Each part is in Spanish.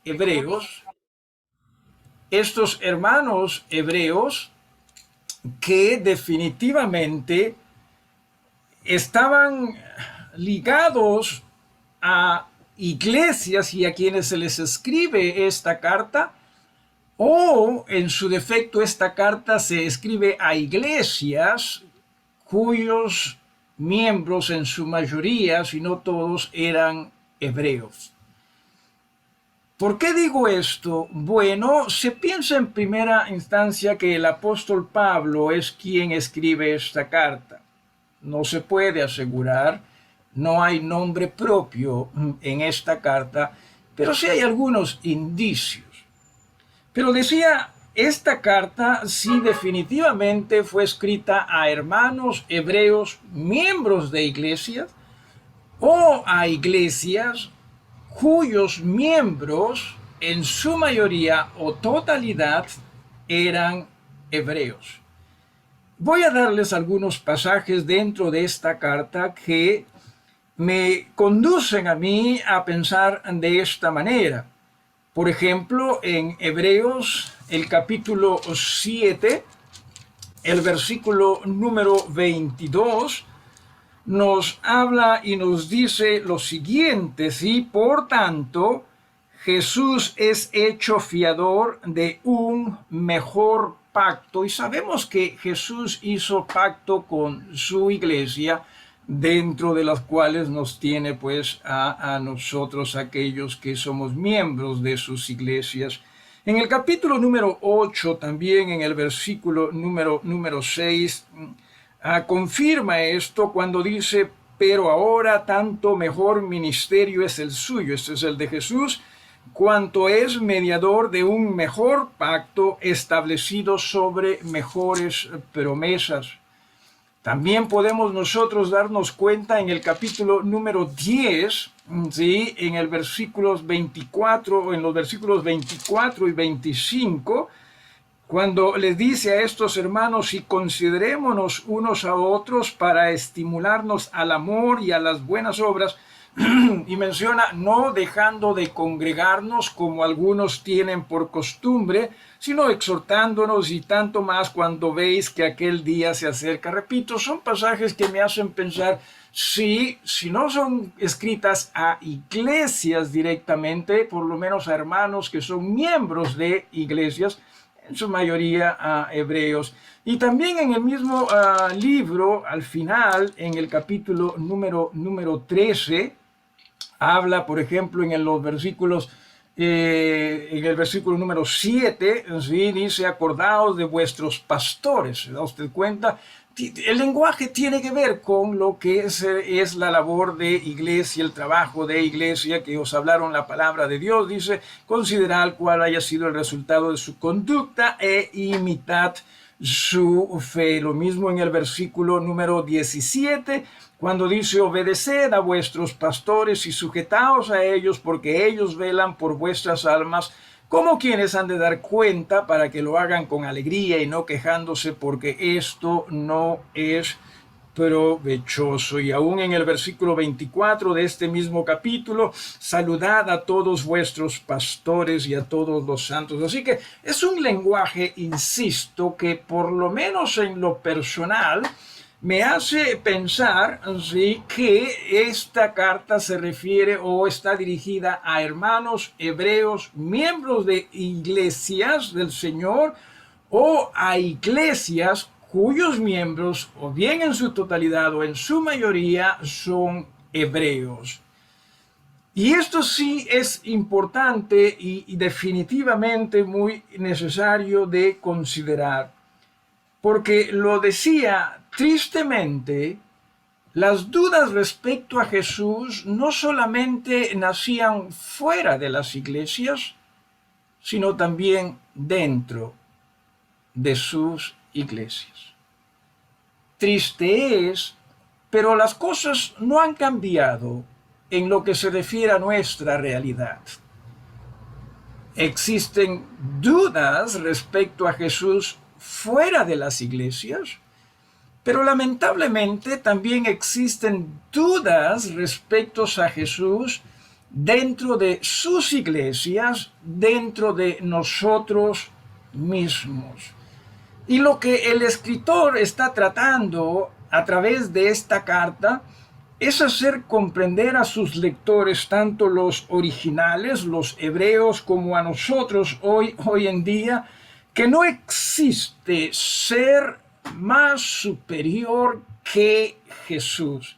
hebreos, estos hermanos hebreos que definitivamente estaban ligados a iglesias y a quienes se les escribe esta carta, o en su defecto esta carta se escribe a iglesias cuyos miembros en su mayoría, si no todos, eran hebreos. ¿Por qué digo esto? Bueno, se piensa en primera instancia que el apóstol Pablo es quien escribe esta carta. No se puede asegurar, no hay nombre propio en esta carta, pero sí hay algunos indicios. Pero decía, esta carta sí definitivamente fue escrita a hermanos hebreos, miembros de iglesias, o a iglesias cuyos miembros en su mayoría o totalidad eran hebreos. Voy a darles algunos pasajes dentro de esta carta que me conducen a mí a pensar de esta manera. Por ejemplo, en Hebreos, el capítulo 7, el versículo número 22, nos habla y nos dice lo siguiente, ¿sí? Por tanto, Jesús es hecho fiador de un mejor pacto, y sabemos que Jesús hizo pacto con su iglesia, dentro de las cuales nos tiene pues a nosotros, aquellos que somos miembros de sus iglesias. En el capítulo número 8, también en el versículo número 6, confirma esto cuando dice, pero ahora tanto mejor ministerio es el suyo, este es el de Jesús, cuanto es mediador de un mejor pacto establecido sobre mejores promesas. También podemos nosotros darnos cuenta en el capítulo número 10, ¿sí? En el versículos 24, en los versículos 24 y 25, cuando les dice a estos hermanos, y considerémonos unos a otros para estimularnos al amor y a las buenas obras, y menciona no dejando de congregarnos como algunos tienen por costumbre, sino exhortándonos, y tanto más cuando veis que aquel día se acerca. Repito, son pasajes que me hacen pensar, si no son escritas a iglesias directamente, por lo menos a hermanos que son miembros de iglesias, en su mayoría a hebreos. Y también en el mismo libro, al final, en el capítulo número 13, habla, por ejemplo, en los versículos, en el versículo número 7, ¿sí? Dice, acordaos de vuestros pastores. ¿Se da usted cuenta? El lenguaje tiene que ver con lo que es la labor de iglesia, el trabajo de iglesia, que os hablaron la palabra de Dios. Dice, considerad cuál haya sido el resultado de su conducta e imitad su fe. Lo mismo en el versículo número 17, cuando dice, obedeced a vuestros pastores y sujetaos a ellos, porque ellos velan por vuestras almas, como quienes han de dar cuenta, para que lo hagan con alegría y no quejándose, porque esto no es provechoso. Y aún en el versículo 24 de este mismo capítulo, saludad a todos vuestros pastores y a todos los santos. Así que es un lenguaje, insisto, que por lo menos en lo personal me hace pensar, ¿sí?, que esta carta se refiere o está dirigida a hermanos hebreos, miembros de iglesias del Señor, o a iglesias cuyos miembros, o bien en su totalidad o en su mayoría, son hebreos. Y esto sí es importante y definitivamente muy necesario de considerar, porque lo decía tristemente, las dudas respecto a Jesús no solamente nacían fuera de las iglesias, sino también dentro de sus iglesias. Triste es, pero las cosas no han cambiado en lo que se refiere a nuestra realidad. Existen dudas respecto a Jesús fuera de las iglesias, pero lamentablemente también existen dudas respecto a Jesús dentro de sus iglesias, dentro de nosotros mismos. Y lo que el escritor está tratando a través de esta carta es hacer comprender a sus lectores, tanto los originales, los hebreos, como a nosotros hoy en día, que no existe ser más superior que Jesús.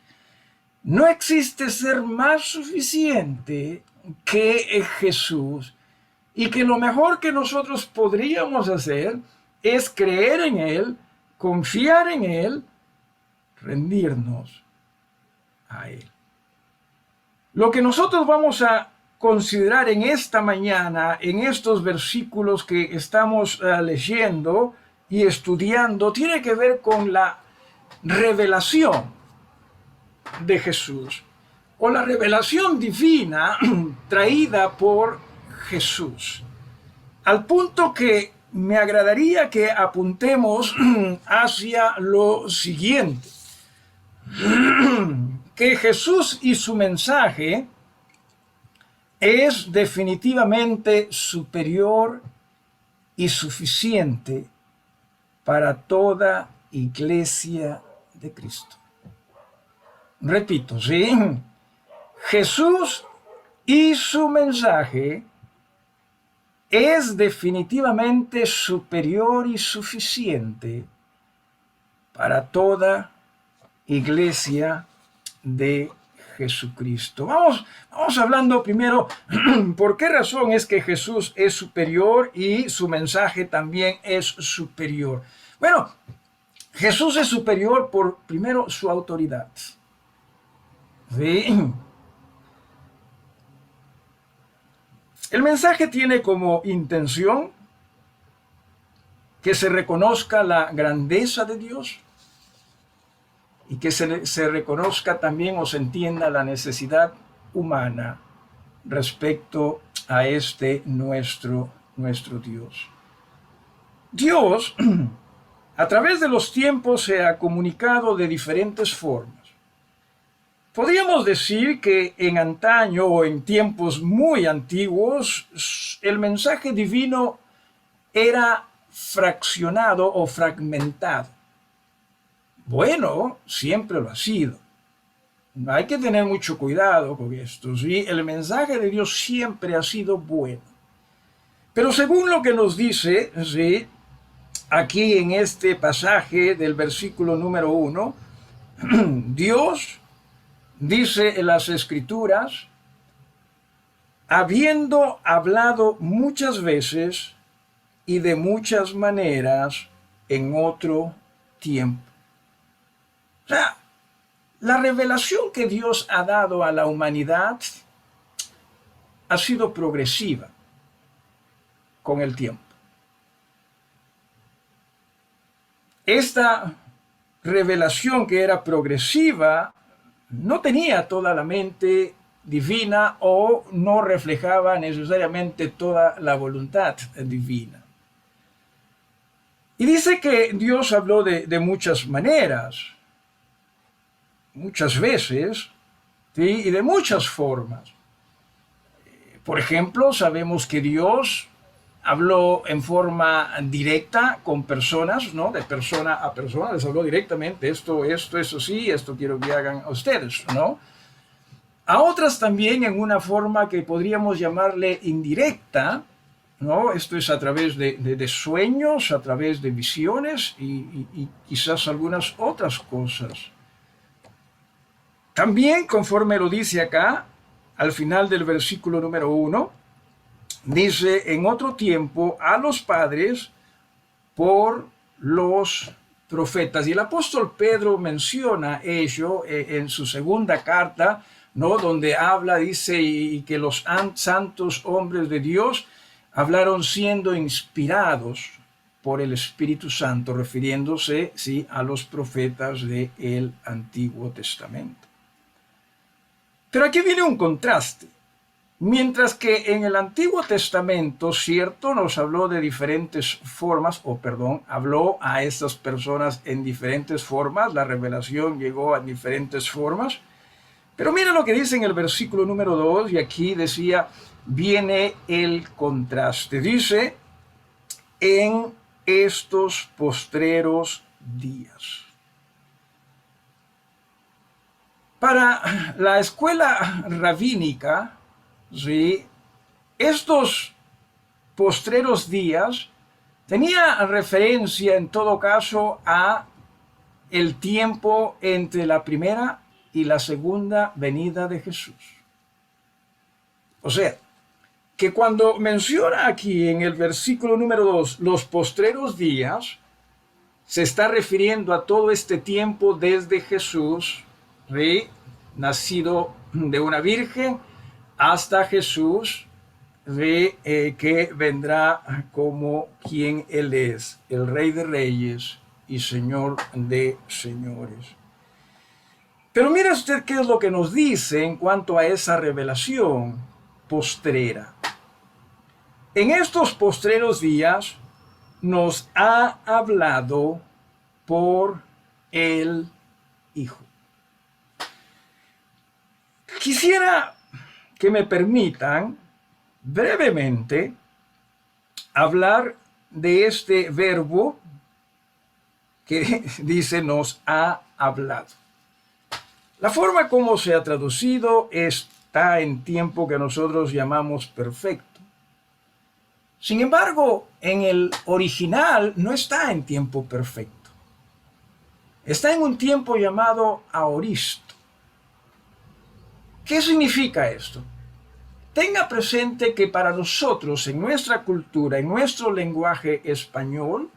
No existe ser más suficiente que Jesús, y que lo mejor que nosotros podríamos hacer es creer en Él, confiar en Él, rendirnos a Él. Lo que nosotros vamos a considerar en esta mañana, en estos versículos que estamos leyendo y estudiando, tiene que ver con la revelación de Jesús, o la revelación divina traída por Jesús. Al punto que me agradaría que apuntemos hacia lo siguiente: que Jesús y su mensaje es definitivamente superior y suficiente para toda iglesia de Cristo. Repito, ¿sí? Jesús y su mensaje es definitivamente superior y suficiente para toda iglesia de Jesucristo. Vamos hablando primero por qué razón es que Jesús es superior y su mensaje también es superior. Bueno, Jesús es superior por, primero, su autoridad. ¿Sí? El mensaje tiene como intención que se reconozca la grandeza de Dios y que se reconozca también o se entienda la necesidad humana respecto a este nuestro Dios. Dios, a través de los tiempos, se ha comunicado de diferentes formas. Podríamos decir que en antaño o en tiempos muy antiguos, el mensaje divino era fraccionado o fragmentado. Bueno, siempre lo ha sido. Hay que tener mucho cuidado con esto, ¿sí? El mensaje de Dios siempre ha sido bueno. Pero según lo que nos dice, ¿sí?, aquí en este pasaje del versículo número 1, Dios dice en las Escrituras, habiendo hablado muchas veces y de muchas maneras en otro tiempo. O sea, la revelación que Dios ha dado a la humanidad ha sido progresiva con el tiempo. Esta revelación, que era progresiva, no tenía toda la mente divina o no reflejaba necesariamente toda la voluntad divina. Y dice que Dios habló de muchas maneras, muchas veces, ¿sí?, y de muchas formas. Por ejemplo, sabemos que Dios habló en forma directa con personas, ¿no? De persona a persona, les habló directamente, esto, eso sí, esto quiero que hagan a ustedes, ¿no? A otras también en una forma que podríamos llamarle indirecta, ¿no? Esto es a través de sueños, a través de visiones y quizás algunas otras cosas. También, conforme lo dice acá, al final del versículo número 1, dice, en otro tiempo, a los padres por los profetas. Y el apóstol Pedro menciona ello en su segunda carta, ¿no?, donde habla, dice, y que los santos hombres de Dios hablaron siendo inspirados por el Espíritu Santo, refiriéndose, sí, a los profetas del Antiguo Testamento. Pero aquí viene un contraste. Mientras que en el Antiguo Testamento, cierto, nos habló de diferentes formas, habló a estas personas en diferentes formas, la revelación llegó a diferentes formas. Pero mira lo que dice en el versículo número 2, y aquí decía, viene el contraste. Dice, en estos postreros días. Para la escuela rabínica, ¿sí?, estos postreros días tenía referencia en todo caso a el tiempo entre la primera y la segunda venida de Jesús. O sea, que cuando menciona aquí en el versículo número 2 los postreros días, se está refiriendo a todo este tiempo desde Jesús, ¿sí?, nacido de una virgen, hasta Jesús, ¿sí?, que vendrá como quien Él es, el Rey de Reyes y Señor de Señores. Pero mira usted qué es lo que nos dice en cuanto a esa revelación postrera. En estos postreros días nos ha hablado por el Hijo. Quisiera que me permitan brevemente hablar de este verbo que dice nos ha hablado. La forma como se ha traducido está en tiempo que nosotros llamamos perfecto. Sin embargo, en el original no está en tiempo perfecto. Está en un tiempo llamado aoristo. ¿Qué significa esto? Tenga presente que para nosotros, en nuestra cultura, en nuestro lenguaje español,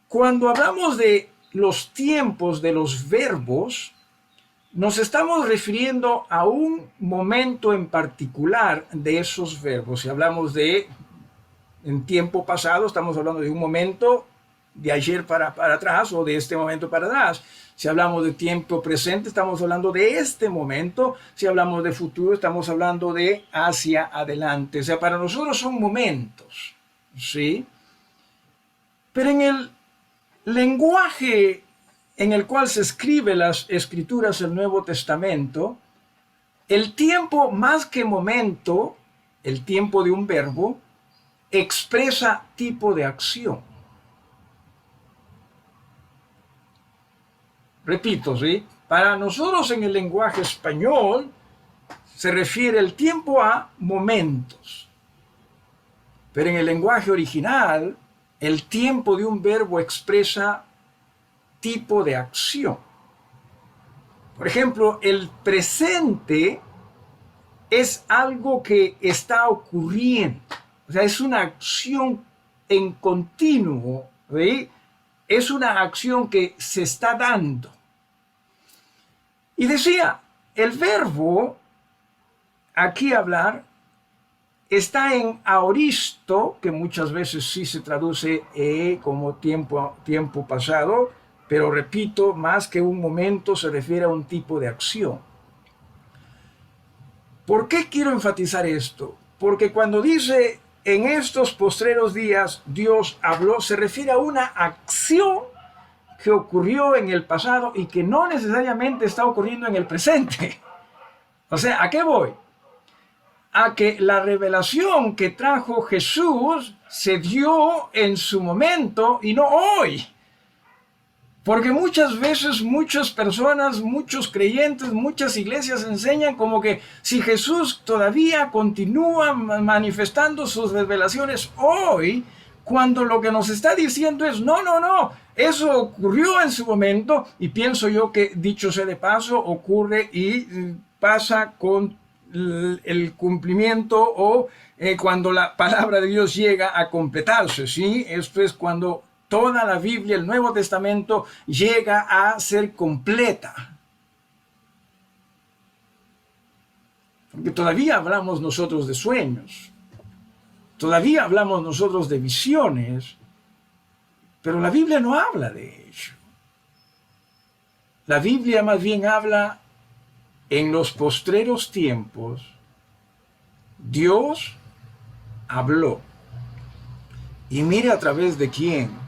cuando hablamos de los tiempos de los verbos, nos estamos refiriendo a un momento en particular de esos verbos. Si hablamos de en tiempo pasado, estamos hablando de un momento de ayer para atrás o de este momento para atrás. Si hablamos de tiempo presente, estamos hablando de este momento. Si hablamos de futuro, estamos hablando de hacia adelante. O sea, para nosotros son momentos, ¿sí? Pero en el lenguaje en el cual se escriben las escrituras del Nuevo Testamento, el tiempo más que momento, el tiempo de un verbo, expresa tipo de acción. Repito, ¿sí? Para nosotros en el lenguaje español se refiere el tiempo a momentos. Pero en el lenguaje original, el tiempo de un verbo expresa tipo de acción. Por ejemplo, el presente es algo que está ocurriendo. O sea, es una acción en continuo, ¿sí? Es una acción que se está dando. Y decía, el verbo, aquí hablar, está en aoristo, que muchas veces sí se traduce como tiempo pasado, pero repito, más que un momento se refiere a un tipo de acción. ¿Por qué quiero enfatizar esto? Porque cuando dice en estos postreros días Dios habló, se refiere a una acción que ocurrió en el pasado y que no necesariamente está ocurriendo en el presente. O sea, ¿a qué voy? A que la revelación que trajo Jesús se dio en su momento y no hoy. Porque muchas veces muchas personas, muchos creyentes, muchas iglesias enseñan como que si Jesús todavía continúa manifestando sus revelaciones hoy, cuando lo que nos está diciendo es no, eso ocurrió en su momento, y pienso yo que, dicho sea de paso, ocurre y pasa con el cumplimiento o cuando la palabra de Dios llega a completarse, ¿sí? Esto es cuando toda la Biblia, el Nuevo Testamento, llega a ser completa. Porque todavía hablamos nosotros de sueños, todavía hablamos nosotros de visiones, pero la Biblia no habla de ello. La Biblia más bien habla en los postreros tiempos. Dios habló. Y mire a través de quién.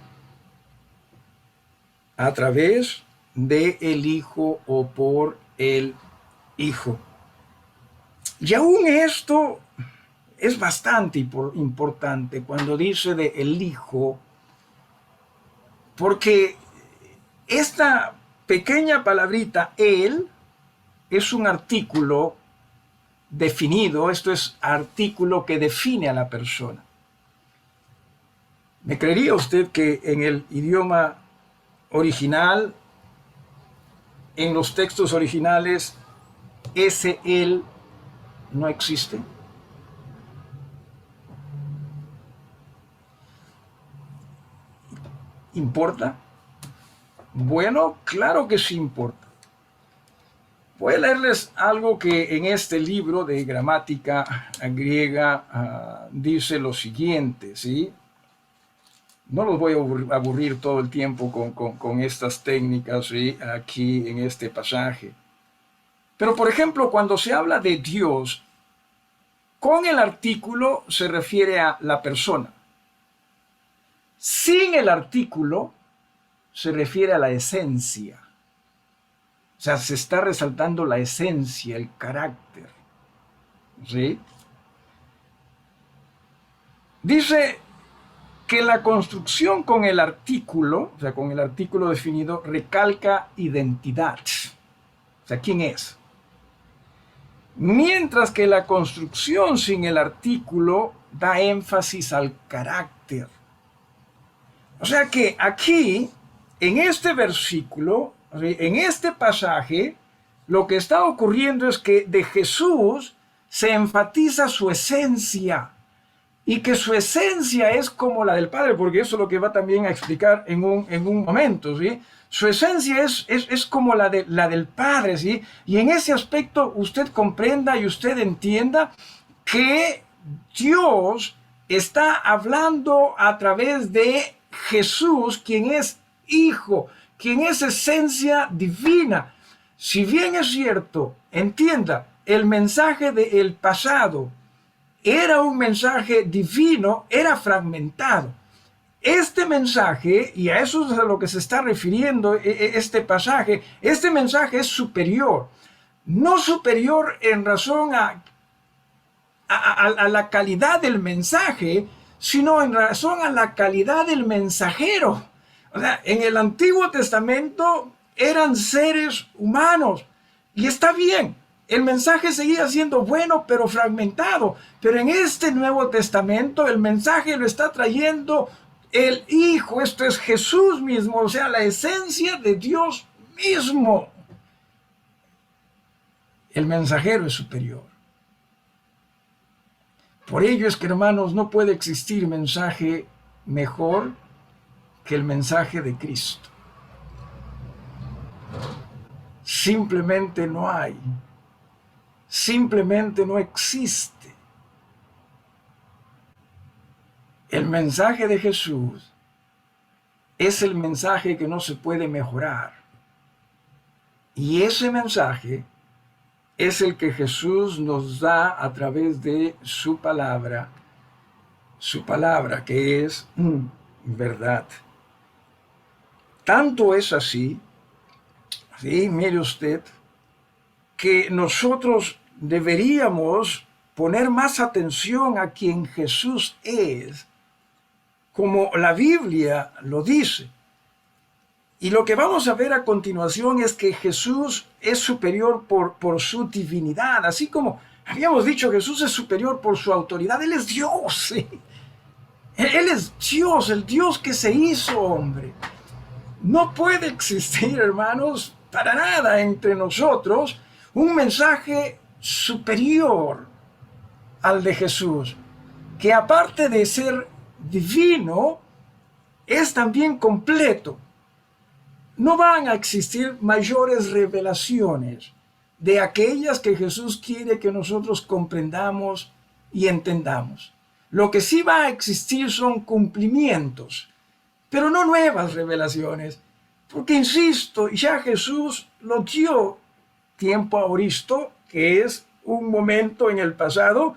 A través de el Hijo o por el Hijo. Y aún esto es bastante importante cuando dice de el Hijo, porque esta pequeña palabrita, él, es un artículo definido, esto es artículo que define a la persona. ¿Me creería usted que en el idioma original, en los textos originales, ese él no existe? ¿Importa? Bueno, claro que sí importa. Voy a leerles algo que en este libro de gramática griega dice lo siguiente, ¿sí? No los voy a aburrir todo el tiempo con estas técnicas, ¿sí? Aquí en este pasaje. Pero, por ejemplo, cuando se habla de Dios, con el artículo se refiere a la persona. Sin el artículo se refiere a la esencia. O sea, se está resaltando la esencia, el carácter. ¿Sí? Dice que la construcción con el artículo, o sea, con el artículo definido, recalca identidad. O sea, ¿quién es? Mientras que la construcción sin el artículo da énfasis al carácter. O sea que aquí, en este versículo, en este pasaje, lo que está ocurriendo es que de Jesús se enfatiza su esencia y que su esencia es como la del Padre, porque eso es lo que va también a explicar en un momento, ¿sí? Su esencia es como la del Padre, ¿sí? Y en ese aspecto usted comprenda y usted entienda que Dios está hablando a través de Jesús, quien es Hijo, quien es esencia divina. Si bien es cierto, entienda, el mensaje del pasado era un mensaje divino, era fragmentado. Este mensaje, y a eso es a lo que se está refiriendo este pasaje, este mensaje es superior. No superior en razón a la calidad del mensaje, sino en razón a la calidad del mensajero. O sea, en el Antiguo Testamento eran seres humanos, y está bien, el mensaje seguía siendo bueno, pero fragmentado. Pero en este Nuevo Testamento el mensaje lo está trayendo el Hijo, esto es Jesús mismo, o sea, la esencia de Dios mismo. El mensajero es superior. Por ello es que, hermanos, no puede existir mensaje mejor que el mensaje de Cristo. Simplemente no hay. Simplemente no existe. El mensaje de Jesús es el mensaje que no se puede mejorar. Y ese mensaje es el que Jesús nos da a través de su palabra que es verdad. Tanto es así, ¿sí? Mire usted, que nosotros deberíamos poner más atención a quien Jesús es, como la Biblia lo dice. Y lo que vamos a ver a continuación es que Jesús es superior por su divinidad, así como habíamos dicho, Jesús es superior por su autoridad. Él es Dios, ¿sí? Él es Dios, el Dios que se hizo hombre. No puede existir, hermanos, para nada entre nosotros un mensaje superior al de Jesús, que aparte de ser divino, es también completo. No van a existir mayores revelaciones de aquellas que Jesús quiere que nosotros comprendamos y entendamos. Lo que sí va a existir son cumplimientos, pero no nuevas revelaciones, porque insisto, ya Jesús lo dio tiempo aoristo, que es un momento en el pasado,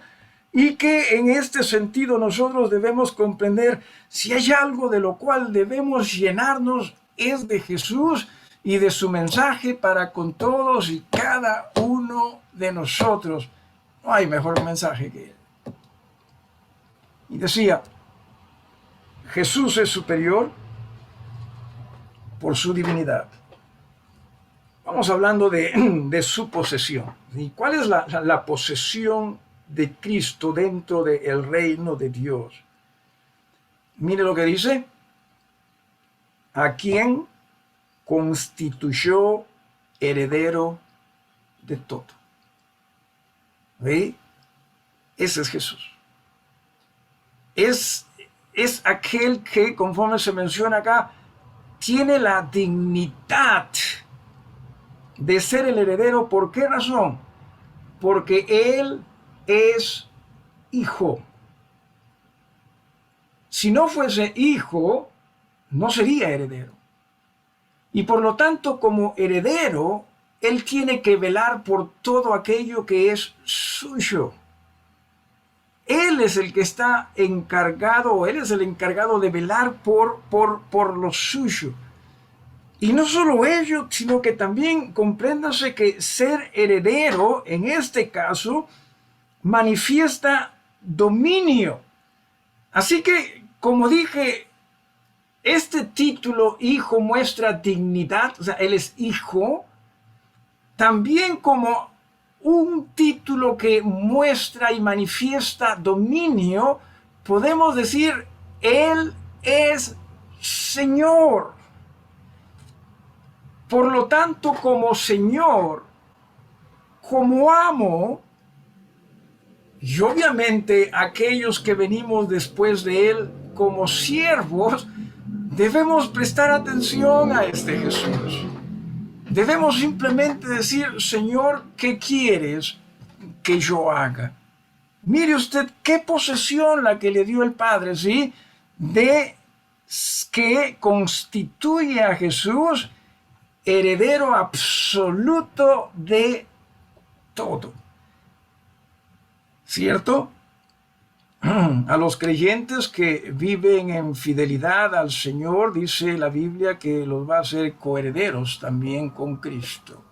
y que en este sentido nosotros debemos comprender si hay algo de lo cual debemos llenarnos es de Jesús, y de su mensaje para con todos y cada uno de nosotros. No hay mejor mensaje que él. Y decía, Jesús es superior por su divinidad. Vamos hablando de su posesión. ¿Y cuál es la posesión de Cristo dentro del reino de Dios? Mire lo que dice. A quien constituyó heredero de todo. ¿Ve? Ese es Jesús. Es aquel que, conforme se menciona acá, tiene la dignidad de ser el heredero. ¿Por qué razón? Porque él es hijo. Si no fuese hijo, no sería heredero. Y por lo tanto, como heredero, él tiene que velar por todo aquello que es suyo. Él es el que está encargado, él es el encargado de velar por lo suyo. Y no solo ello, sino que también compréndase que ser heredero, en este caso, manifiesta dominio. Así que, como dije, este título, hijo, muestra dignidad, o sea, él es hijo, también como un título que muestra y manifiesta dominio, podemos decir, él es Señor. Por lo tanto, como Señor, como amo, y obviamente aquellos que venimos después de él como siervos, debemos prestar atención a este Jesús. Debemos simplemente decir, Señor, ¿qué quieres que yo haga? Mire usted qué posesión la que le dio el Padre, ¿sí? De que constituye a Jesús heredero absoluto de todo. ¿Cierto? A los creyentes que viven en fidelidad al Señor, dice la Biblia que los va a hacer coherederos también con Cristo.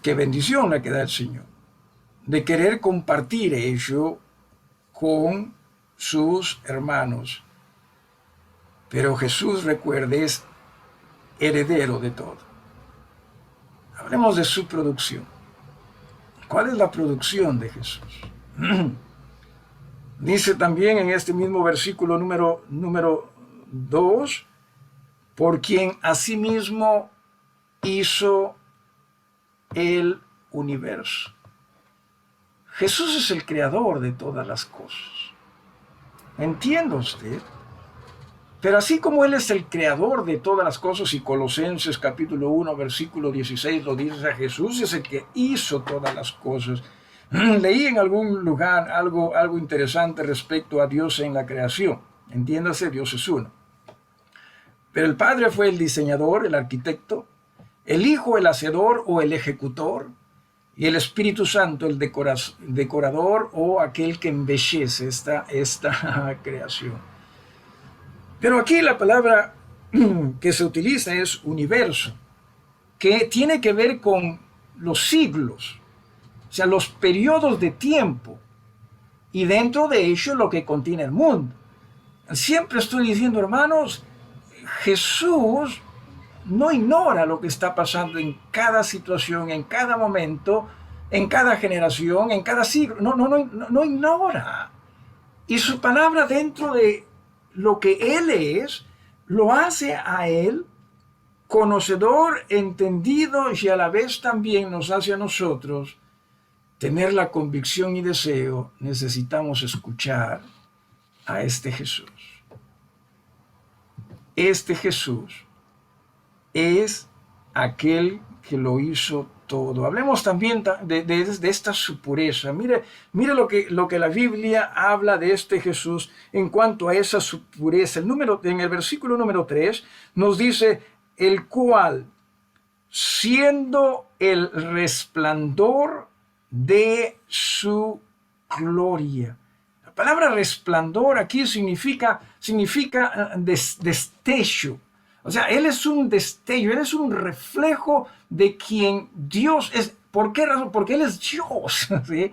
Qué bendición la que da el Señor, de querer compartir ello con sus hermanos. Pero Jesús, recuerde, es heredero de todo. Hablemos de su producción. ¿Cuál es la producción de Jesús? Dice también en este mismo versículo número 2, por quien asimismo hizo el universo. Jesús es el creador de todas las cosas. ¿Entiende usted? Pero así como Él es el creador de todas las cosas, y Colosenses capítulo 1, versículo 16 lo dice, Jesús es el que hizo todas las cosas. Leí en algún lugar algo interesante respecto a Dios en la creación. Entiéndase, Dios es uno. Pero el Padre fue el diseñador, el arquitecto, el Hijo el hacedor o el ejecutor, y el Espíritu Santo el decorador o aquel que embellece esta creación. Pero aquí la palabra que se utiliza es universo, que tiene que ver con los siglos, o sea, los periodos de tiempo, y dentro de ello lo que contiene el mundo. Siempre estoy diciendo, hermanos, Jesús no ignora lo que está pasando en cada situación, en cada momento, en cada generación, en cada siglo. No ignora. Y su palabra dentro de lo que Él es, lo hace a Él conocedor, entendido, y a la vez también nos hace a nosotros tener la convicción y deseo. Necesitamos escuchar a este Jesús. Este Jesús es aquel que lo hizo todo. Hablemos también de esta su pureza. Mire lo que la Biblia habla de este Jesús en cuanto a esa su pureza. En el versículo número 3 nos dice, el cual, siendo el resplandor de su gloria. La palabra resplandor aquí significa destello. O sea, Él es un destello, Él es un reflejo de quien Dios es. ¿Por qué razón? Porque Él es Dios, ¿sí?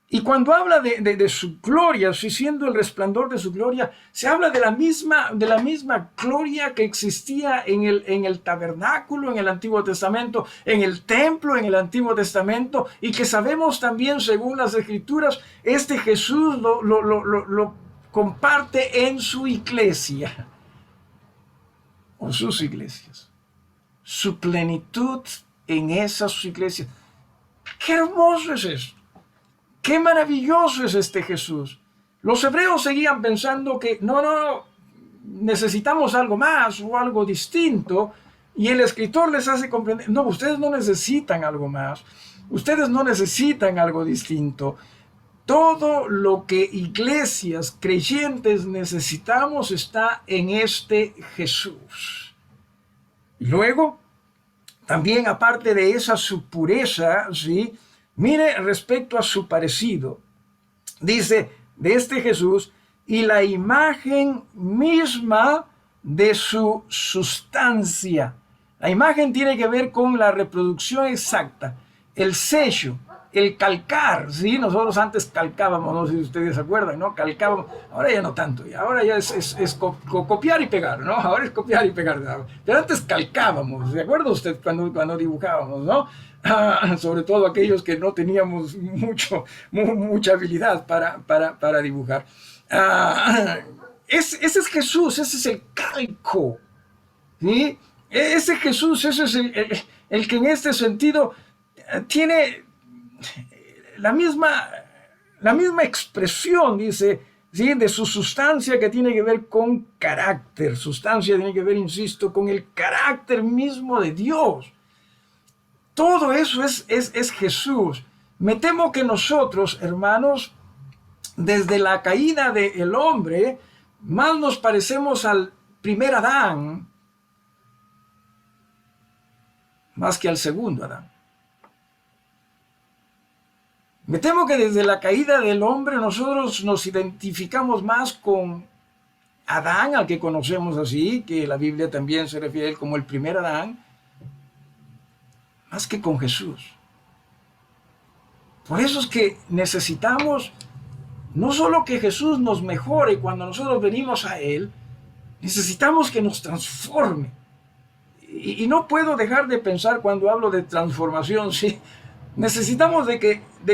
Y cuando habla de su gloria, siendo el resplandor de su gloria, se habla de la misma gloria que existía en el tabernáculo en el Antiguo Testamento, en el templo en el Antiguo Testamento, y que sabemos también, según las Escrituras, este Jesús lo comparte en su iglesia, o sus iglesias, su plenitud en esas iglesias. ¡Qué hermoso es esto! ¡Qué maravilloso es este Jesús! Los hebreos seguían pensando que no, necesitamos algo más o algo distinto, y el escritor les hace comprender, no, ustedes no necesitan algo más, ustedes no necesitan algo distinto. Todo lo que iglesias creyentes necesitamos está en este Jesús. Y luego, también aparte de esa su pureza, ¿sí? Mire respecto a su parecido. Dice de este Jesús, y la imagen misma de su sustancia. La imagen tiene que ver con la reproducción exacta, el sello, el calcar, ¿sí? Nosotros antes calcábamos, no sé si ustedes se acuerdan, ¿no? Calcábamos, ahora ya no tanto, ahora ya es copiar y pegar, ¿no? Ahora es copiar y pegar, pero antes calcábamos, ¿se acuerda usted cuando dibujábamos, ¿no? Sobre todo aquellos que no teníamos mucha habilidad para dibujar. Ese es Jesús, ese es el calco, ¿sí? Ese Jesús, ese es el que en este sentido tiene la misma expresión, dice, ¿sí? De su sustancia, que tiene que ver con carácter. Sustancia tiene que ver, insisto, con el carácter mismo de Dios. Todo eso es Jesús. Me temo que nosotros, hermanos, desde la caída del hombre, más nos parecemos al primer Adán, más que al segundo Adán. Me temo que desde la caída del hombre nosotros nos identificamos más con Adán, al que conocemos así, que la Biblia también se refiere a él como el primer Adán, más que con Jesús. Por eso es que necesitamos no solo que Jesús nos mejore cuando nosotros venimos a Él, necesitamos que nos transforme. Y no puedo dejar de pensar cuando hablo de transformación, ¿sí? Necesitamos de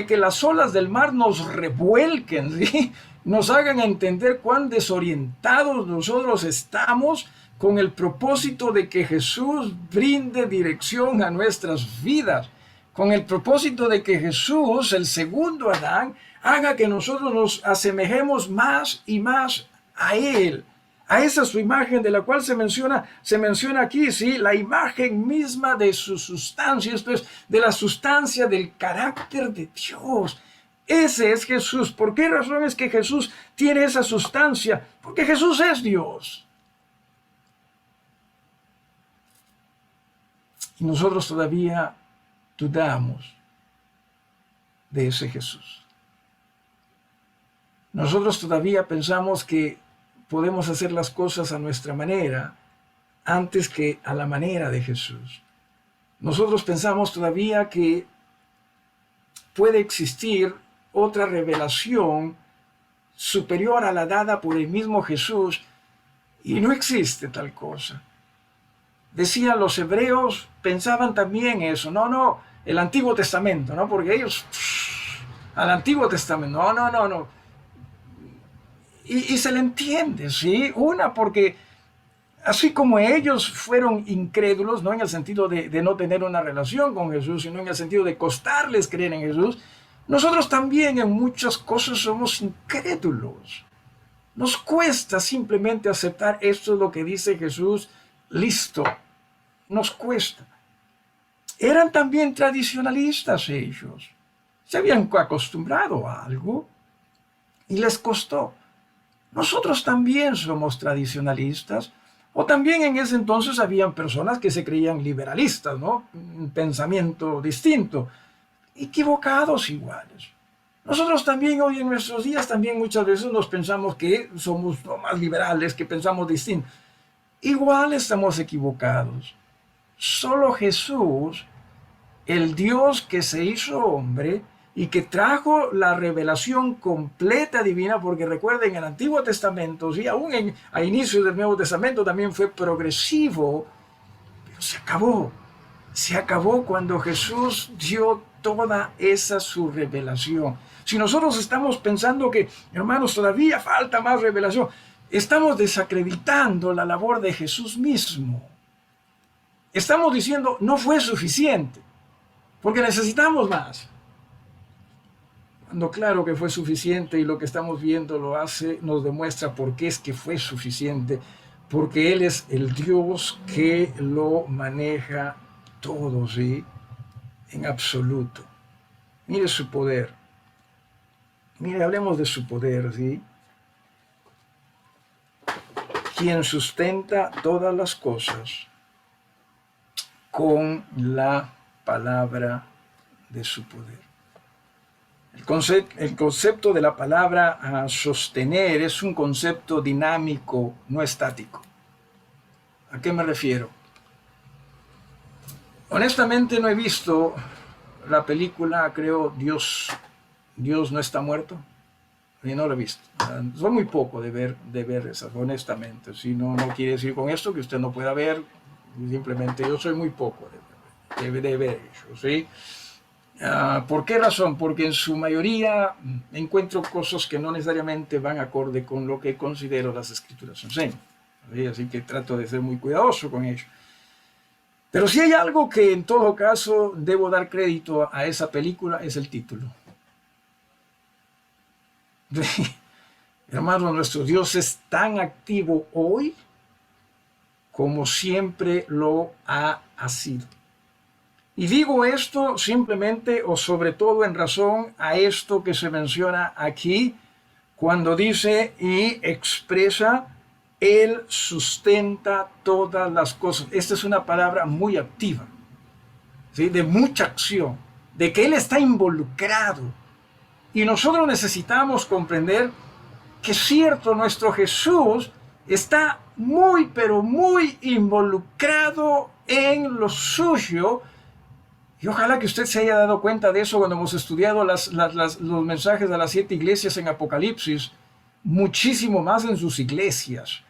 que las olas del mar nos revuelquen, ¿sí? Nos hagan entender cuán desorientados nosotros estamos, con el propósito de que Jesús brinde dirección a nuestras vidas, con el propósito de que Jesús, el segundo Adán, haga que nosotros nos asemejemos más y más a Él, a esa su imagen de la cual se menciona aquí, ¿sí? La imagen misma de su sustancia, esto es, de la sustancia del carácter de Dios. Ese es Jesús. ¿Por qué razón es que Jesús tiene esa sustancia? Porque Jesús es Dios. Y nosotros todavía dudamos de ese Jesús. Nosotros todavía pensamos que podemos hacer las cosas a nuestra manera antes que a la manera de Jesús. Nosotros pensamos todavía que puede existir otra revelación superior a la dada por el mismo Jesús, y no existe tal cosa. Decían los hebreos, pensaban también eso, no, el Antiguo Testamento, ¿no? Porque ellos, al Antiguo Testamento, no. Y se le entiende, ¿sí? Una, porque así como ellos fueron incrédulos, no en el sentido de no tener una relación con Jesús, sino en el sentido de costarles creer en Jesús, nosotros también en muchas cosas somos incrédulos. Nos cuesta simplemente aceptar esto es lo que dice Jesús, listo, nos cuesta. Eran también tradicionalistas ellos, se habían acostumbrado a algo y les costó. Nosotros también somos tradicionalistas, o también en ese entonces habían personas que se creían liberalistas, ¿no? Un pensamiento distinto, equivocados iguales. Nosotros también hoy en nuestros días también muchas veces nos pensamos que somos más liberales, que pensamos distinto. igual estamos equivocados. Solo Jesús, el Dios que se hizo hombre y que trajo la revelación completa divina, porque recuerden, en el Antiguo Testamento, y aún a inicio del Nuevo Testamento también fue progresivo, pero se acabó. Se acabó cuando Jesús dio toda esa su revelación. Si nosotros estamos pensando que, hermanos, todavía falta más revelación, estamos desacreditando la labor de Jesús mismo. Estamos diciendo, no fue suficiente, porque necesitamos más. Cuando claro que fue suficiente y lo que estamos viendo lo hace, nos demuestra por qué es que fue suficiente, porque Él es el Dios que lo maneja todo, ¿sí? En absoluto. Mire su poder. Mire, hablemos de su poder, ¿sí? Quien sustenta todas las cosas con la palabra de su poder. El concepto de la palabra sostener es un concepto dinámico, no estático. ¿A qué me refiero? Honestamente no he visto la película, creo, Dios no está muerto. Y no lo he visto. Soy muy poco de ver esas, honestamente. Si no quiere decir con esto que usted no pueda ver, simplemente yo soy muy poco de ver eso, ¿sí? ¿Por qué razón? Porque en su mayoría encuentro cosas que no necesariamente van acorde con lo que considero las escrituras enseñan. ¿Sí? Así que trato de ser muy cuidadoso con ello. Pero si hay algo que en todo caso debo dar crédito a esa película, es el título. Hermanos, nuestro Dios es tan activo hoy como siempre lo ha sido. Y digo esto simplemente o sobre todo en razón a esto que se menciona aquí cuando dice y expresa, Él sustenta todas las cosas. Esta es una palabra muy activa, ¿sí? De mucha acción, de que Él está involucrado. Y nosotros necesitamos comprender que es cierto, nuestro Jesús está muy, pero muy involucrado en lo suyo. Y ojalá que usted se haya dado cuenta de eso cuando hemos estudiado los mensajes de las 7 iglesias en Apocalipsis, muchísimo más en sus iglesias.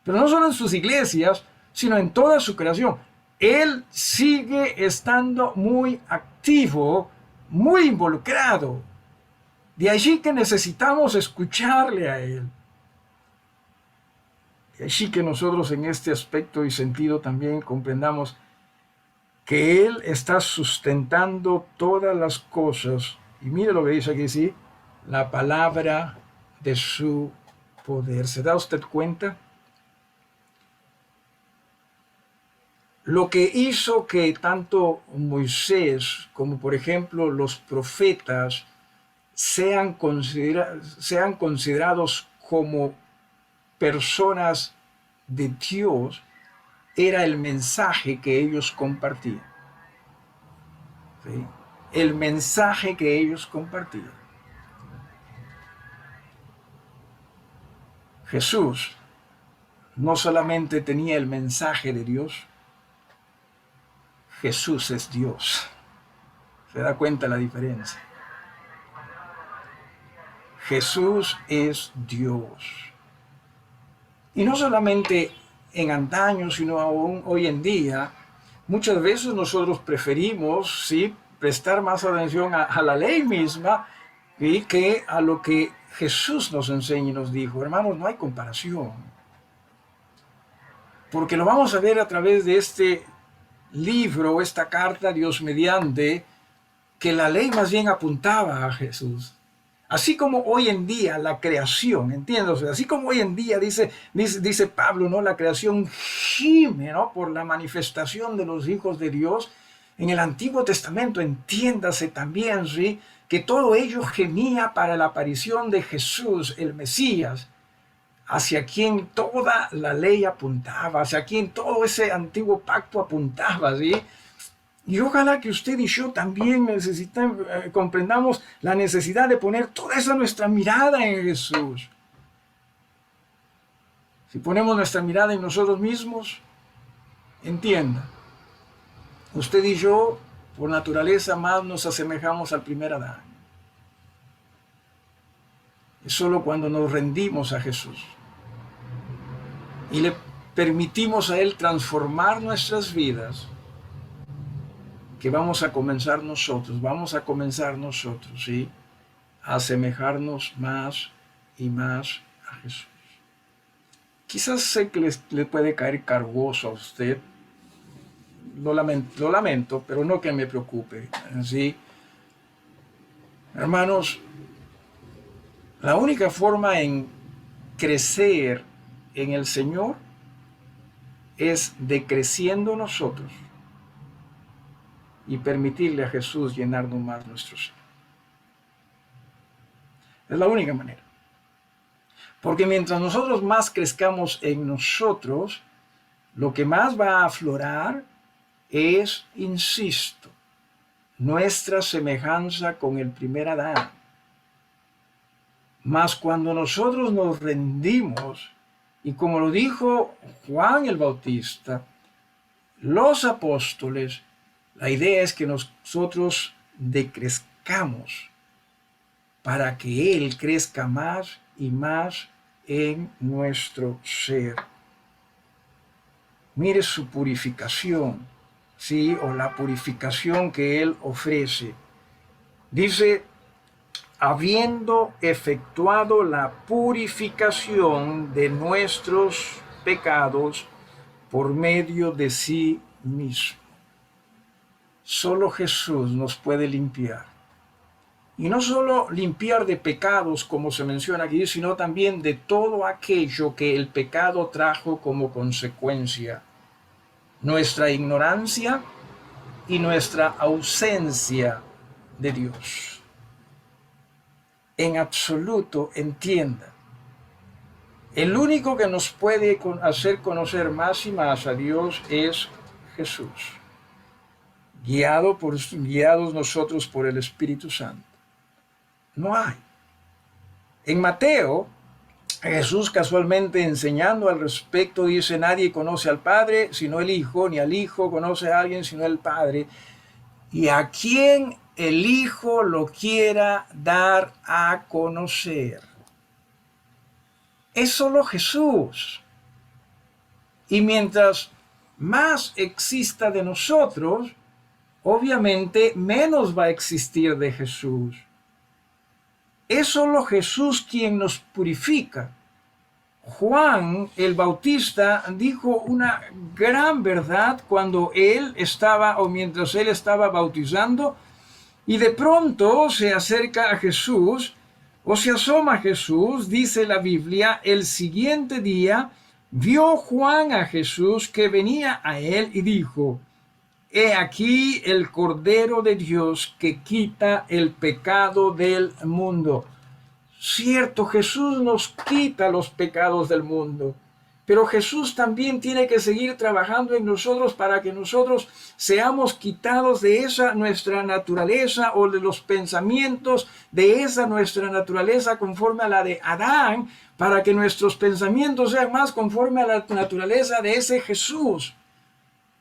Pero no solo en sus iglesias, sino en toda su creación. Él sigue estando muy activo, muy involucrado. De allí que necesitamos escucharle a Él. De allí que nosotros en este aspecto y sentido también comprendamos que Él está sustentando todas las cosas. Y mire lo que dice aquí, sí, la palabra de su poder. ¿Se da usted cuenta? Lo que hizo que tanto Moisés como por ejemplo los profetas sean considerados como personas de Dios era el mensaje que ellos compartían. ¿Sí? El mensaje que ellos compartían. Jesús no solamente tenía el mensaje de Dios, Jesús es Dios. ¿Se da cuenta la diferencia? Jesús es Dios. Y no solamente en antaño, sino aún hoy en día, muchas veces nosotros preferimos, ¿sí?, prestar más atención a la ley misma, ¿sí?, que a lo que Jesús nos enseña y nos dijo. Hermanos, no hay comparación. Porque lo vamos a ver a través de este libro, esta carta, Dios mediante, que la ley más bien apuntaba a Jesús. Así como hoy en día la creación, entiéndase, así como hoy en día dice Pablo, ¿no?, la creación gime, ¿no?, por la manifestación de los hijos de Dios. En el Antiguo Testamento, entiéndase también, ¿sí?, que todo ello gemía para la aparición de Jesús, el Mesías, hacia quien toda la ley apuntaba, hacia quien todo ese antiguo pacto apuntaba, ¿sí? Y ojalá que usted y yo también comprendamos la necesidad de poner toda esa nuestra mirada en Jesús. Si ponemos nuestra mirada en nosotros mismos, entienda, usted y yo, por naturaleza, más nos asemejamos al primer Adán. Es solo cuando nos rendimos a Jesús y le permitimos a Él transformar nuestras vidas que vamos a comenzar nosotros, ¿sí? A asemejarnos más y más a Jesús. Quizás sé que le puede caer cargoso a usted, lo lamento, pero no que me preocupe, ¿sí? Hermanos, la única forma en crecer en el Señor es decreciendo nosotros y permitirle a Jesús llenarnos más nuestro ser. Es la única manera. Porque mientras nosotros más crezcamos en nosotros, lo que más va a aflorar es, insisto, nuestra semejanza con el primer Adán. Mas cuando nosotros nos rendimos, y como lo dijo Juan el Bautista, los apóstoles, la idea es que nosotros decrezcamos para que Él crezca más y más en nuestro ser. Mire su purificación, ¿sí? O la purificación que Él ofrece. Dice, habiendo efectuado la purificación de nuestros pecados por medio de sí mismo. Solo Jesús nos puede limpiar. Y no solo limpiar de pecados, como se menciona aquí, sino también de todo aquello que el pecado trajo como consecuencia. Nuestra ignorancia y nuestra ausencia de Dios. En absoluto, entienda, el único que nos puede hacer conocer más y más a Dios es Jesús, guiados nosotros por el Espíritu Santo. No hay. En Mateo, Jesús casualmente enseñando al respecto dice, nadie conoce al Padre sino el Hijo, ni al Hijo conoce a alguien sino el Padre, y a quien el Hijo lo quiera dar a conocer. Es solo Jesús. Y mientras más exista de nosotros, obviamente menos va a existir de Jesús. Es solo Jesús quien nos purifica. Juan el Bautista dijo una gran verdad cuando mientras él estaba bautizando, y de pronto se acerca a Jesús, o se asoma a Jesús, dice la Biblia, el siguiente día vio Juan a Jesús que venía a él y dijo, he aquí el Cordero de Dios que quita el pecado del mundo. Cierto, Jesús nos quita los pecados del mundo, pero Jesús también tiene que seguir trabajando en nosotros para que nosotros seamos quitados de esa nuestra naturaleza o de los pensamientos de esa nuestra naturaleza conforme a la de Adán, para que nuestros pensamientos sean más conforme a la naturaleza de ese Jesús.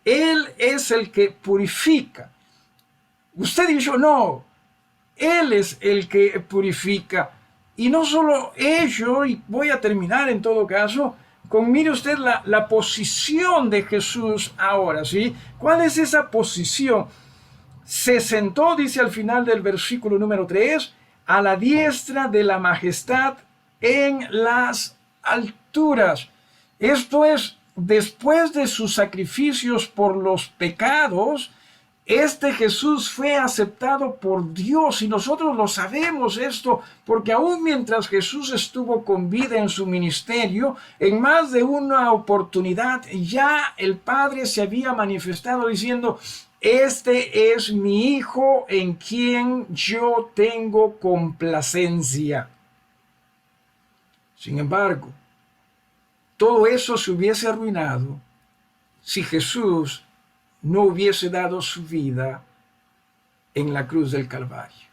Él es el que purifica. Usted dijo, no, Él es el que purifica. Y no solo ello, y voy a terminar en todo caso, mire usted la posición de Jesús ahora, ¿sí? ¿Cuál es esa posición? Se sentó, dice al final del versículo número 3, a la diestra de la majestad en las alturas. Esto es, después de sus sacrificios por los pecados, este Jesús fue aceptado por Dios, y nosotros lo sabemos esto, porque aún mientras Jesús estuvo con vida en su ministerio, en más de una oportunidad ya el Padre se había manifestado diciendo, este es mi Hijo en quien yo tengo complacencia. Sin embargo, todo eso se hubiese arruinado si Jesús no hubiese dado su vida en la cruz del Calvario.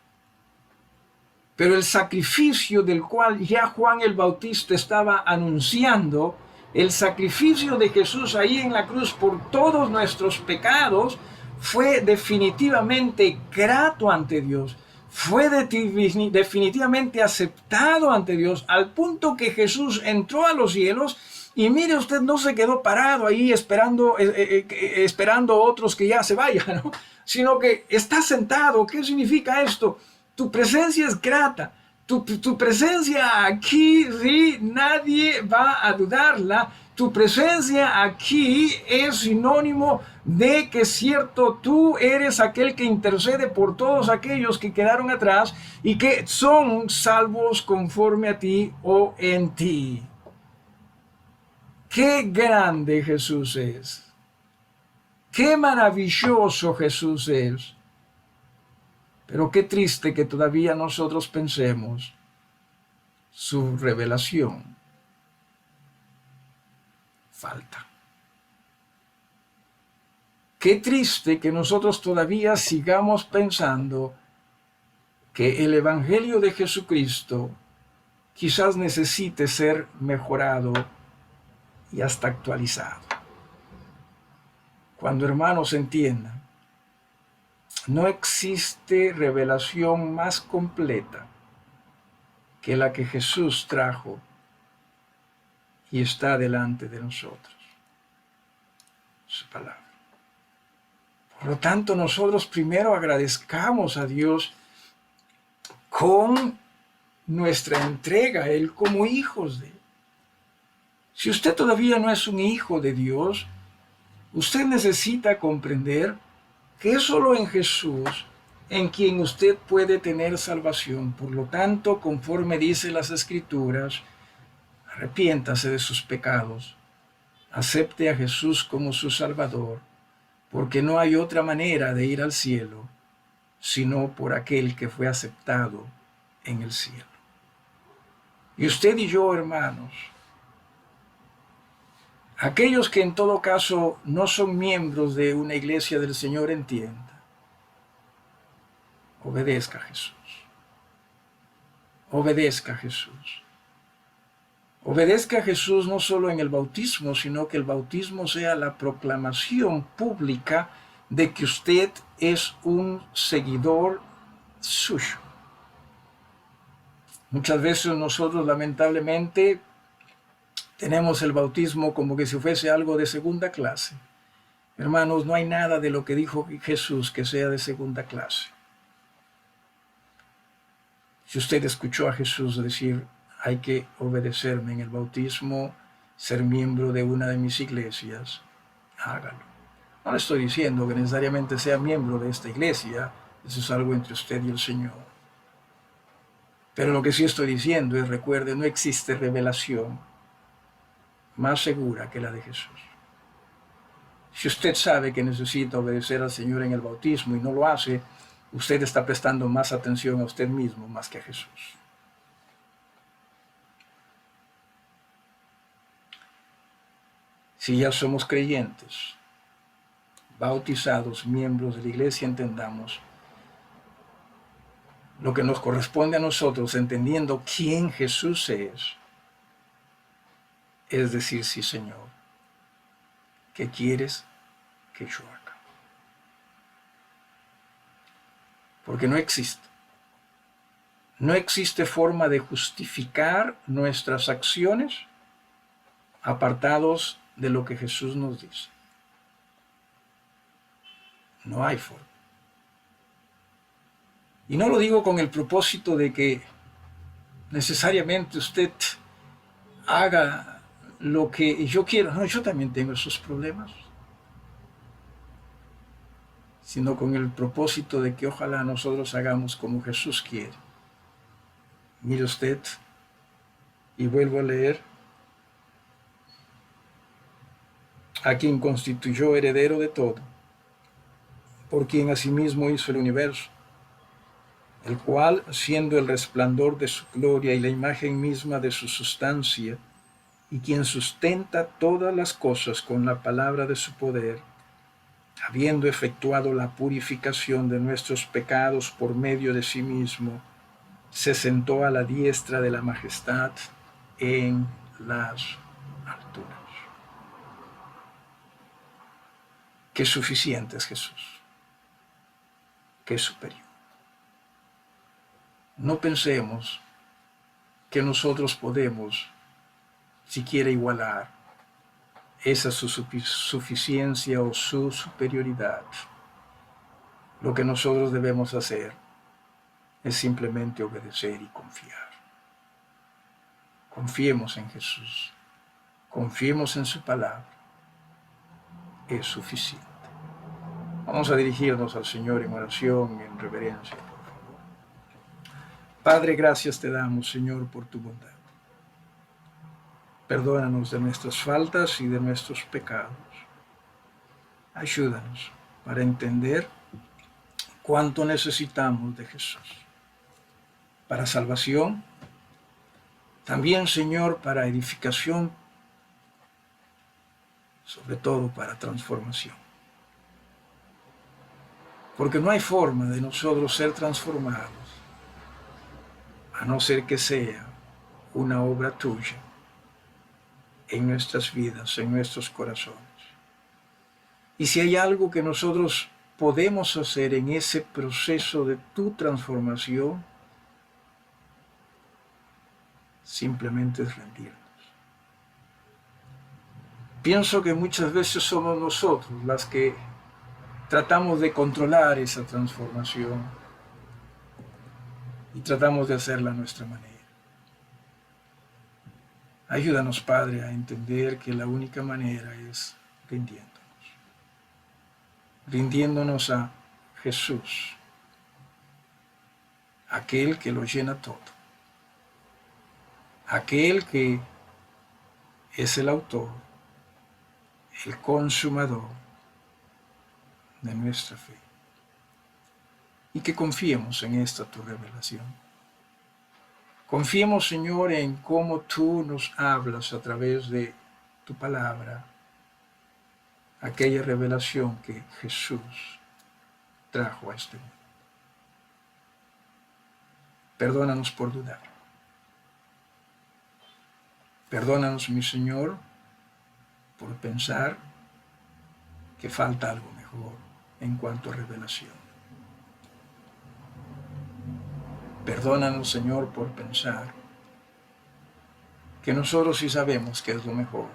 Pero el sacrificio del cual ya Juan el Bautista estaba anunciando El sacrificio de Jesús ahí en la cruz por todos nuestros pecados fue definitivamente grato ante Dios. Fue definitivamente aceptado ante Dios, al punto que Jesús entró a los cielos y mire usted, no se quedó parado ahí esperando otros que ya se vayan, ¿no? Sino que está sentado. ¿Qué significa esto? Tu presencia es grata. Tu presencia aquí, sí, nadie va a dudarla. Tu presencia aquí es sinónimo de que es cierto, tú eres aquel que intercede por todos aquellos que quedaron atrás y que son salvos conforme a ti o en ti. Qué grande Jesús es. Qué maravilloso Jesús es. Pero qué triste que todavía nosotros pensemos su revelación falta. Qué triste que nosotros todavía sigamos pensando que el Evangelio de Jesucristo quizás necesite ser mejorado y hasta actualizado. Cuando, hermanos, entiendan, no existe revelación más completa que la que Jesús trajo y está delante de nosotros. Su palabra. Por lo tanto, nosotros primero agradezcamos a Dios con nuestra entrega a Él como hijos de Él. Si usted todavía no es un hijo de Dios, usted necesita comprender que es solo en Jesús en quien usted puede tener salvación. Por lo tanto, conforme dice las Escrituras, arrepiéntase de sus pecados, acepte a Jesús como su Salvador, porque no hay otra manera de ir al cielo sino por aquel que fue aceptado en el cielo. Y usted y yo, hermanos, aquellos que en todo caso no son miembros de una iglesia del Señor, entienda, obedezca a Jesús. Obedezca a Jesús. Obedezca a Jesús no solo en el bautismo, sino que el bautismo sea la proclamación pública de que usted es un seguidor suyo. Muchas veces nosotros, lamentablemente, tenemos el bautismo como que si fuese algo de segunda clase. Hermanos, no hay nada de lo que dijo Jesús que sea de segunda clase. Si usted escuchó a Jesús decir, hay que obedecerme en el bautismo, ser miembro de una de mis iglesias, hágalo. No le estoy diciendo que necesariamente sea miembro de esta iglesia, eso es algo entre usted y el Señor. Pero lo que sí estoy diciendo es, recuerde, no existe revelación más segura que la de Jesús. Si usted sabe que necesita obedecer al Señor en el bautismo y no lo hace, usted está prestando más atención a usted mismo más que a Jesús. Si ya somos creyentes, bautizados, miembros de la iglesia, entendamos lo que nos corresponde a nosotros, entendiendo quién Jesús es decir, sí, Señor, ¿qué quieres que yo haga? Porque no existe forma de justificar nuestras acciones apartados de lo que Jesús nos dice. No hay forma. Y no lo digo con el propósito de que necesariamente usted haga lo que yo quiero. No, yo también tengo esos problemas. Sino con el propósito de que ojalá nosotros hagamos como Jesús quiere. Mire usted, y vuelvo a leer, a quien constituyó heredero de todo, por quien asimismo hizo el universo, el cual, siendo el resplandor de su gloria y la imagen misma de su sustancia, y quien sustenta todas las cosas con la palabra de su poder, habiendo efectuado la purificación de nuestros pecados por medio de sí mismo, se sentó a la diestra de la majestad en las alturas. que suficiente es Jesús, que es superior. No pensemos que nosotros podemos siquiera igualar esa su suficiencia o su superioridad. Lo que nosotros debemos hacer es simplemente obedecer y confiar. Confiemos en Jesús, confiemos en su palabra, es suficiente. Vamos a dirigirnos al Señor en oración, en reverencia, por favor. Padre, gracias te damos, Señor, por tu bondad. Perdónanos de nuestras faltas y de nuestros pecados. Ayúdanos para entender cuánto necesitamos de Jesús. Para salvación, también, Señor, para edificación, sobre todo para transformación. Porque no hay forma de nosotros ser transformados a no ser que sea una obra tuya en nuestras vidas, en nuestros corazones. Y si hay algo que nosotros podemos hacer en ese proceso de tu transformación, simplemente es rendirnos. Pienso que muchas veces somos nosotros las que tratamos de controlar esa transformación y tratamos de hacerla a nuestra manera. Ayúdanos, Padre, a entender que la única manera es rindiéndonos a Jesús, aquel que lo llena todo, aquel que es el autor, el consumador de nuestra fe. Y que confiemos en esta tu revelación. Confiemos, Señor, en cómo tú nos hablas a través de tu palabra, aquella revelación que Jesús trajo a este mundo. Perdónanos por dudar. Perdónanos, mi Señor, por pensar que falta algo mejor en cuanto a revelación. Perdónanos, Señor, por pensar que nosotros sí sabemos qué es lo mejor,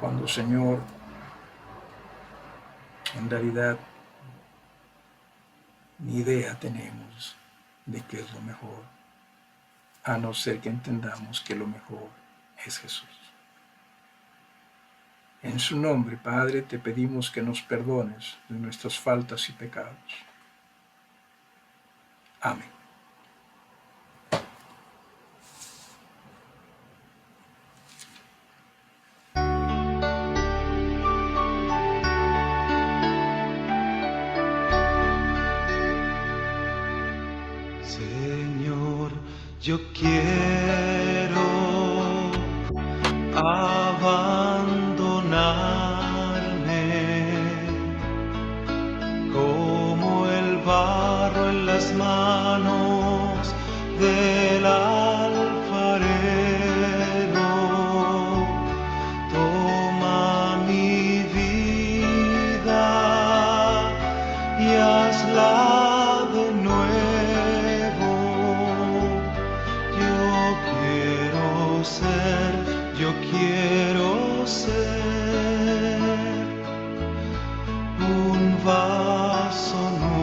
cuando, Señor, en realidad ni idea tenemos de qué es lo mejor, a no ser que entendamos que lo mejor es Jesús. En su nombre, Padre, te pedimos que nos perdones de nuestras faltas y pecados. Amén. Señor, yo quiero abandonarme como el barro en las manos del alfarero. Toma mi vida y hazla de nuevo. Yo quiero ser un vaso nuevo.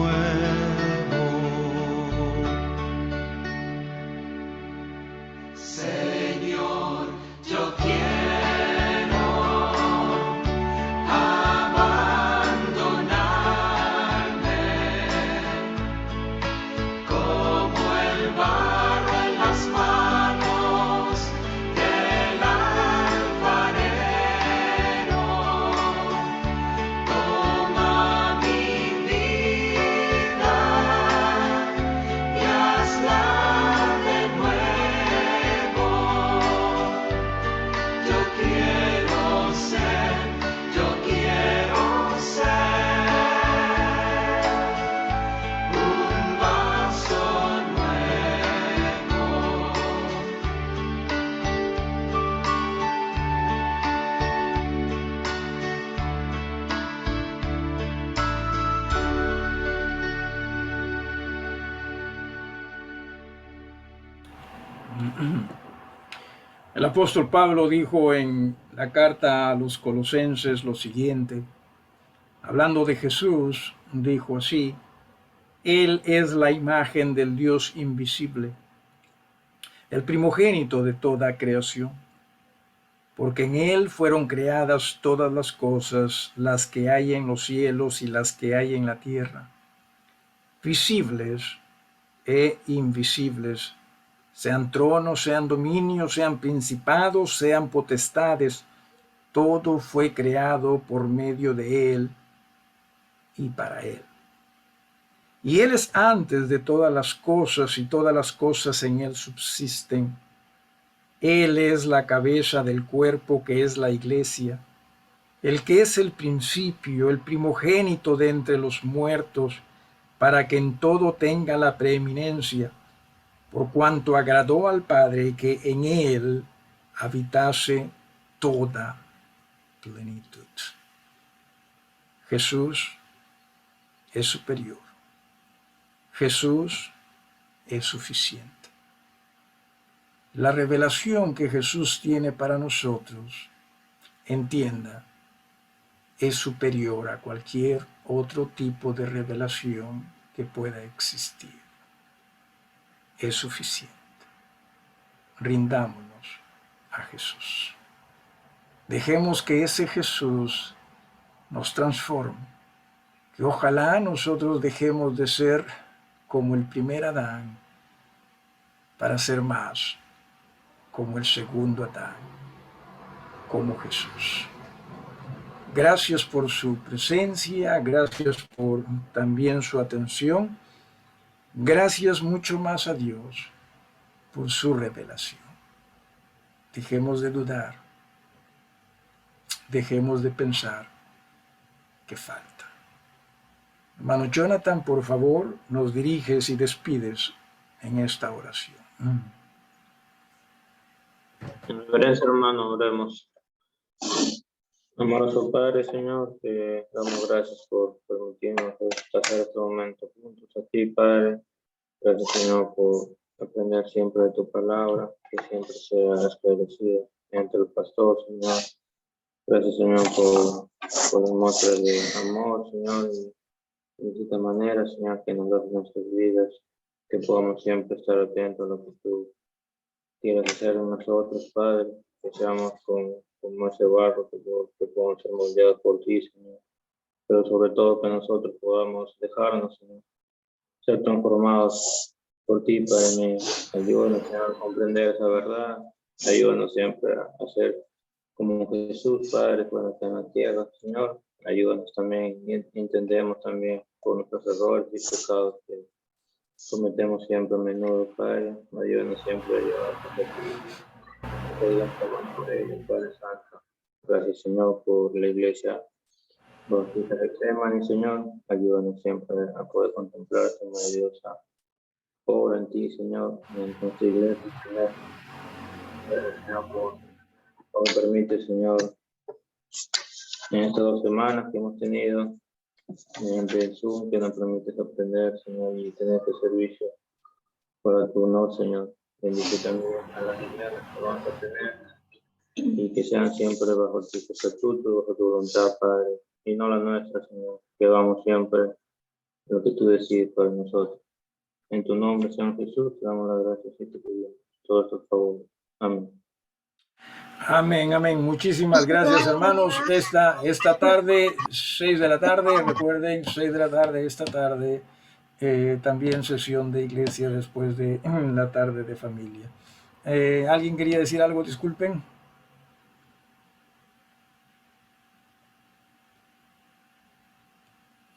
El apóstol Pablo dijo en la carta a los Colosenses lo siguiente, hablando de Jesús, dijo así: Él es la imagen del Dios invisible, el primogénito de toda creación, porque en Él fueron creadas todas las cosas, las que hay en los cielos y las que hay en la tierra, visibles e invisibles, sean tronos, sean dominios, sean principados, sean potestades, todo fue creado por medio de Él y para Él. Y Él es antes de todas las cosas, y todas las cosas en Él subsisten. Él es la cabeza del cuerpo, que es la iglesia, el que es el principio, el primogénito de entre los muertos, para que en todo tenga la preeminencia, por cuanto agradó al Padre que en Él habitase toda plenitud. Jesús es superior. Jesús es suficiente. La revelación que Jesús tiene para nosotros, entienda, es superior a cualquier otro tipo de revelación que pueda existir. Es suficiente. Rindámonos a Jesús. Dejemos que ese Jesús nos transforme. Que ojalá nosotros dejemos de ser como el primer Adán para ser más como el segundo Adán, como Jesús. Gracias por su presencia, gracias por también su atención. Gracias mucho más a Dios por su revelación. Dejemos de dudar, dejemos de pensar que falta. Hermano Jonathan, por favor, nos diriges y despides en esta oración. En reverencia, hermano, oremos. Amoroso Padre, Señor, te damos gracias por permitirnos pasar este momento juntos a ti, Padre. Gracias, Señor, por aprender siempre de tu palabra, que siempre sea esclarecida entre el pastor, Señor. Gracias, Señor, por las muestras de amor, Señor, y de esta manera, Señor, que nos das en nuestras vidas, que podamos siempre estar atentos a lo que tú quieres hacer en nosotros, Padre, que seamos como ese barro, que podamos ser moldeados por ti, Señor. Pero sobre todo que nosotros podamos dejarnos, Señor, ser transformados por ti, Padre mío. Ayúdanos, Señor, a comprender esa verdad. Ayúdanos siempre a ser como Jesús, Padre, cuando está en la tierra, Señor. Ayúdanos también, entendemos también por nuestros errores y pecados que cometemos siempre a menudo, Padre. Ayúdanos siempre a llevar a ti. Te digan por ello, Padre Santo. Gracias, Señor, por la iglesia Bautista de Getsemaní, Señor. Ayúdanos siempre a poder contemplar, Señor Dios, obra en ti, Señor, en nuestra iglesia, Señor. Gracias, Señor, por permite, Señor, en estas 2 semanas que hemos tenido, mediante el Zoom, que nos permites aprender, Señor, y tener este servicio para tu honor, Señor. Bendice también a las reuniones que vamos a tener y que sean siempre bajo tus estatutos, bajo tu voluntad, Padre, y no la nuestra, Señor, que hagamos siempre lo que tú decides para nosotros. En tu nombre, Señor Jesús, te damos las gracias y te pedimos todos estos favores. Amén. Amén, amén. Muchísimas gracias, hermanos. Esta tarde, 6 de la tarde, recuerden, 6 de la tarde, esta tarde, también sesión de iglesia después de la tarde de familia. ¿Alguien quería decir algo? Disculpen.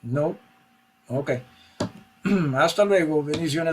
No. Ok. Hasta luego. Bendiciones.